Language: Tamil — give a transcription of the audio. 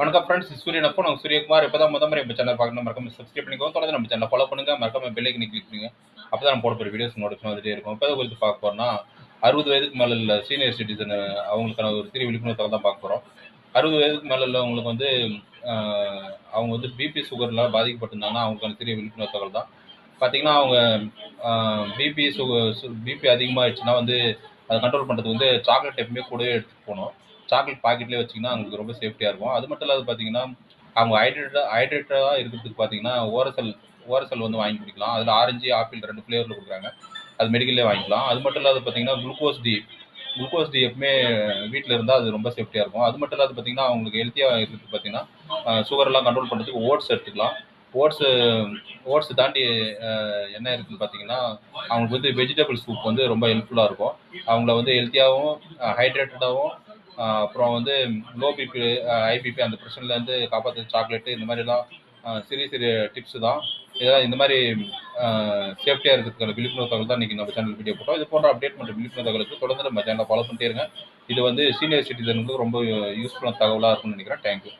வணக்கம் ஃப்ரெண்ட்ஸ், சூரியன் அப்போ நான் சூரியகுமார். இப்போ தான் முறை நம்ம சேனல் பார்க்கணும், மறக்காம சப்ஸ்கிரைப் பண்ணிக்கோங்க. தொடர்ந்து நம்ம சேனல் ஃபாலோ பண்ணுங்க, மறக்காம பெல் ஐக்கனை கிளிக் பண்ணுங்க. அப்போ தான் நம்ம போட போகிற வீடியோஸ் நோட்டிஃபிகேஷன் வந்துட்டே இருக்கும். இப்போ குறித்து பார்க்க போறோம்னா 60 வயதுக்கு மேலே உள்ள சீனியர் சிட்டிசன் அவங்களுக்கான ஒரு சிறிய விழிப்புணர்வு தான் பார்க்க போகிறோம். 60 வயதுக்கு மேலே உள்ளவங்களுக்கு வந்து அவங்க வந்து பிபி சுகர்லாம் பாதிக்கப்பட்டிருந்தாங்கன்னா அவங்களுக்கான சிறிய விழிப்புணர்வு தகவல் தான். பார்த்தீங்கன்னா அவங்க பிபி அதிகமாகிடுச்சுன்னா வந்து அதை கண்ட்ரோல் பண்ணுறதுக்கு வந்து சாக்லேட் எப்பவுமே கூடவே எடுத்துகிட்டு போகணும். சாக்லேட் பாக்கெட்லேயே வச்சிங்கன்னா அவங்களுக்கு ரொம்ப சேஃப்டியாக இருக்கும். அது மட்டும் இல்லாத பார்த்தீங்கன்னா அவங்க ஹைட்ரேட்டடாக இருக்கிறதுக்கு பார்த்தீங்கன்னா ஓரசல் வந்து வாங்கி குடிக்கலாம். அதில் ஆரஞ்சு, ஆப்பிள் 2 ஃப்ளேவரில் கொடுக்குறாங்க. அது மெடிக்கல்லே வாங்கிக்கலாம். அது மட்டும் இல்லாத பார்த்தீங்கன்னா குளுக்கோஸ் டி எப்பவுமே வீட்டில் இருந்தால் அது ரொம்ப சேஃப்டியாக இருக்கும். அது மட்டும் இல்லாத பார்த்தீங்கன்னா அவங்களுக்கு ஹெல்த்தியாக இருக்கிறதுக்கு பார்த்தீங்கன்னா சுகரெல்லாம் கண்ட்ரோல் பண்ணுறதுக்கு ஓட்ஸ் எடுத்துக்கலாம். ஓட்ஸ் தாண்டி என்ன இருக்குன்னு பார்த்தீங்கன்னா அவங்களுக்கு வந்து வெஜிடபிள் சூப் வந்து ரொம்ப ஹெல்ப்ஃபுல்லாக இருக்கும். அவங்கள வந்து ஹெல்த்தியாகவும் ஹைட்ரேட்டடாகவும் அப்புறம் வந்து லோ பிபி, ஹை பிபி அந்த பிரச்சனைலேருந்து காப்பாற்று சாக்லேட்டு இந்த மாதிரிலாம் சிறிய சிறிய டிப்ஸு தான். இதெல்லாம் இந்த மாதிரி சேஃப்டியாக இருக்கிறதுக்கான விழிப்புணர்வு தகவல் தான் இன்றைக்கி நம்ம சேனல் வீடியோ போட்டோம். இது போன்ற அப்டேட் பண்ணுற விழிப்புணர்வு தகவலுக்கு தொடர்ந்து நம்ம சேனலை ஃபாலோ பண்ணிட்டே இருங்க. இது வந்து சீனியர் சிட்டிசனுக்கு ரொம்ப யூஸ்ஃபுல்லான தகவலாக இருக்கும்னு நினைக்கிறேன். தேங்க்யூ.